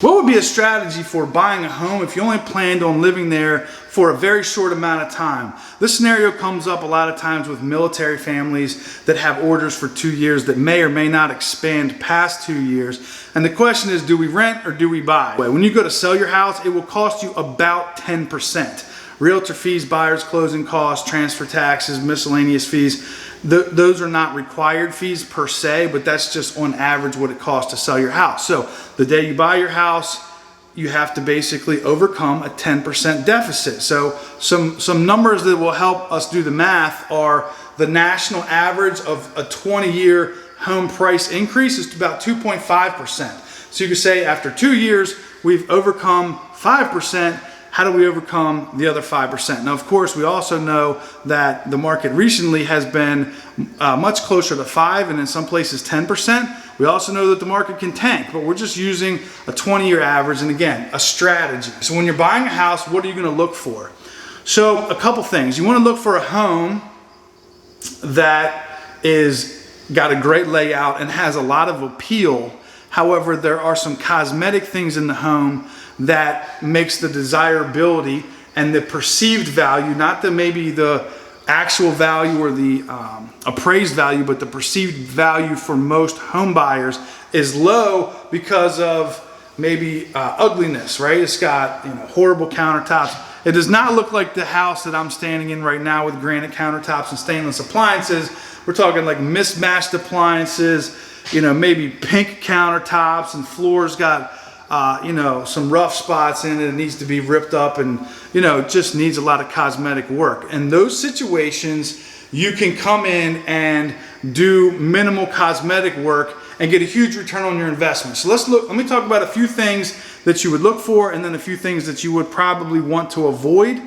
What would be a strategy for buying a home if you only planned on living there for a very short amount of time? This scenario comes up a lot of times with military families that have orders for 2 years that may or may not expand past 2 years. And the question is, do we rent or do we buy? When you go to sell your house, it will cost you about 10%. Realtor fees, buyer's closing costs, transfer taxes, miscellaneous fees. Those are not required fees per se, but that's just on average what it costs to sell your house. So the day you buy your house, you have to basically overcome a 10% deficit. So some numbers that will help us do the math are the national average of a 20-year home price increase is about 2.5%. So you could say after 2 years, we've overcome 5%. How do we overcome the other 5%? Now, of course, we also know that the market recently has been much closer to 5% and in some places 10%. We also know that the market can tank, but we're just using a 20-year average and again, a strategy. So when you're buying a house, what are you going to look for? So a couple things. You want to look for a home that is got a great layout and has a lot of appeal. However, there are some cosmetic things in the home that makes the desirability and the perceived value, not maybe the actual value or the appraised value, but the perceived value for most home buyers is low because of maybe ugliness, right? It's got horrible countertops. It does not look like the house that I'm standing in right now with granite countertops and stainless appliances. We're talking like mismatched appliances, maybe pink countertops and floors got some rough spots in it. It needs to be ripped up and, it just needs a lot of cosmetic work. In those situations, you can come in and do minimal cosmetic work and get a huge return on your investment. So let me talk about a few things that you would look for and then a few things that you would probably want to avoid.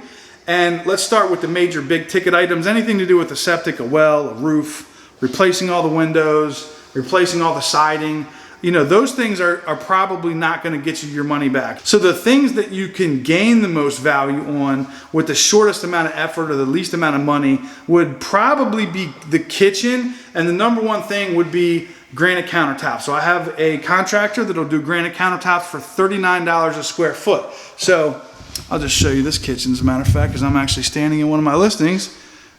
And let's start with the major big ticket items, anything to do with a septic, a well, a roof, replacing all the windows, replacing all the siding. Those things are probably not going to get you your money back. So the things that you can gain the most value on with the shortest amount of effort or the least amount of money would probably be the kitchen. And the number one thing would be granite countertops. So I have a contractor that'll do granite countertops for $39 a square foot. So I'll just show you this kitchen as a matter of fact, because I'm actually standing in one of my listings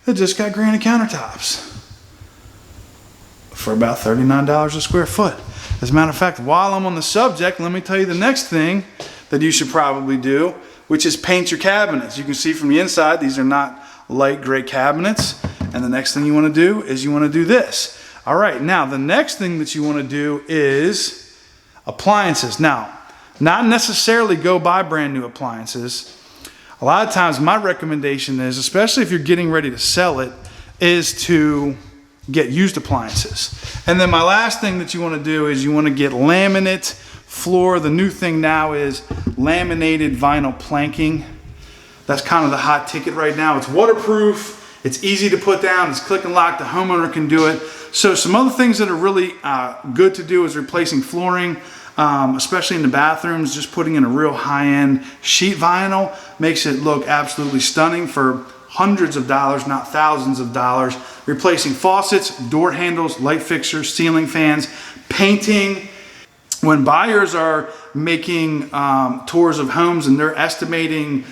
that just got granite countertops for about $39 a square foot. As a matter of fact, while I'm on the subject, let me tell you the next thing that you should probably do, which is paint your cabinets. You can see from the inside, these are not light gray cabinets. And the next thing you want to do is you want to do this. All right, now the next thing that you want to do is appliances. Now, not necessarily go buy brand new appliances. A lot of times my recommendation is, especially if you're getting ready to sell it, is to get used appliances. And then my last thing that you want to do is you want to get laminate floor. The new thing now is laminated vinyl planking. That's kind of the hot ticket right now. It's waterproof, it's easy to put down, it's click and lock, the homeowner can do it. So some other things that are really good to do is replacing flooring, especially in the bathrooms. Just putting in a real high-end sheet vinyl makes it look absolutely stunning for hundreds of dollars, not thousands of dollars. Replacing faucets, door handles, light fixtures, ceiling fans, painting. When buyers are making tours of homes and they're estimating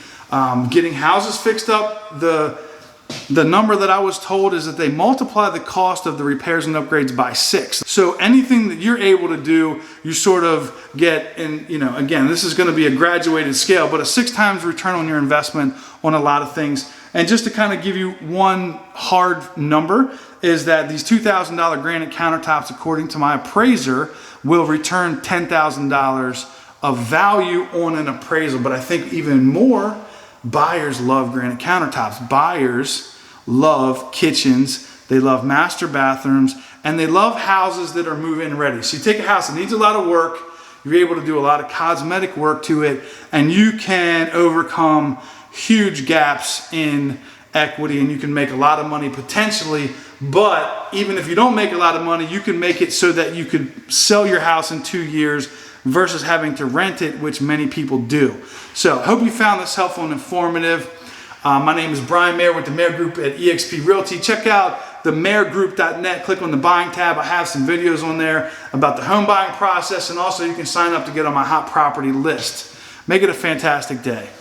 getting houses fixed up, the number that I was told is that they multiply the cost of the repairs and upgrades by 6. So anything that you're able to do, you sort of get, and again, this is going to be a graduated scale, but a 6 times return on your investment on a lot of things. And just to kind of give you one hard number is that these $2,000 granite countertops, according to my appraiser, will return $10,000 of value on an appraisal. But I think even more, buyers love granite countertops. Buyers love kitchens. They love master bathrooms, and they love houses that are move-in ready. So you take a house that needs a lot of work, you're able to do a lot of cosmetic work to it, and you can overcome huge gaps in equity, and you can make a lot of money potentially. But even if you don't make a lot of money, you can make it so that you could sell your house in 2 years versus having to rent it, which many people do. So I hope you found this helpful and informative. My name is Brian Mayer with the Mayer Group at eXp Realty. Check out themayorgroup.net, click on the buying tab. I have some videos on there about the home buying process, and also you can sign up to get on my hot property list. Make it a fantastic day.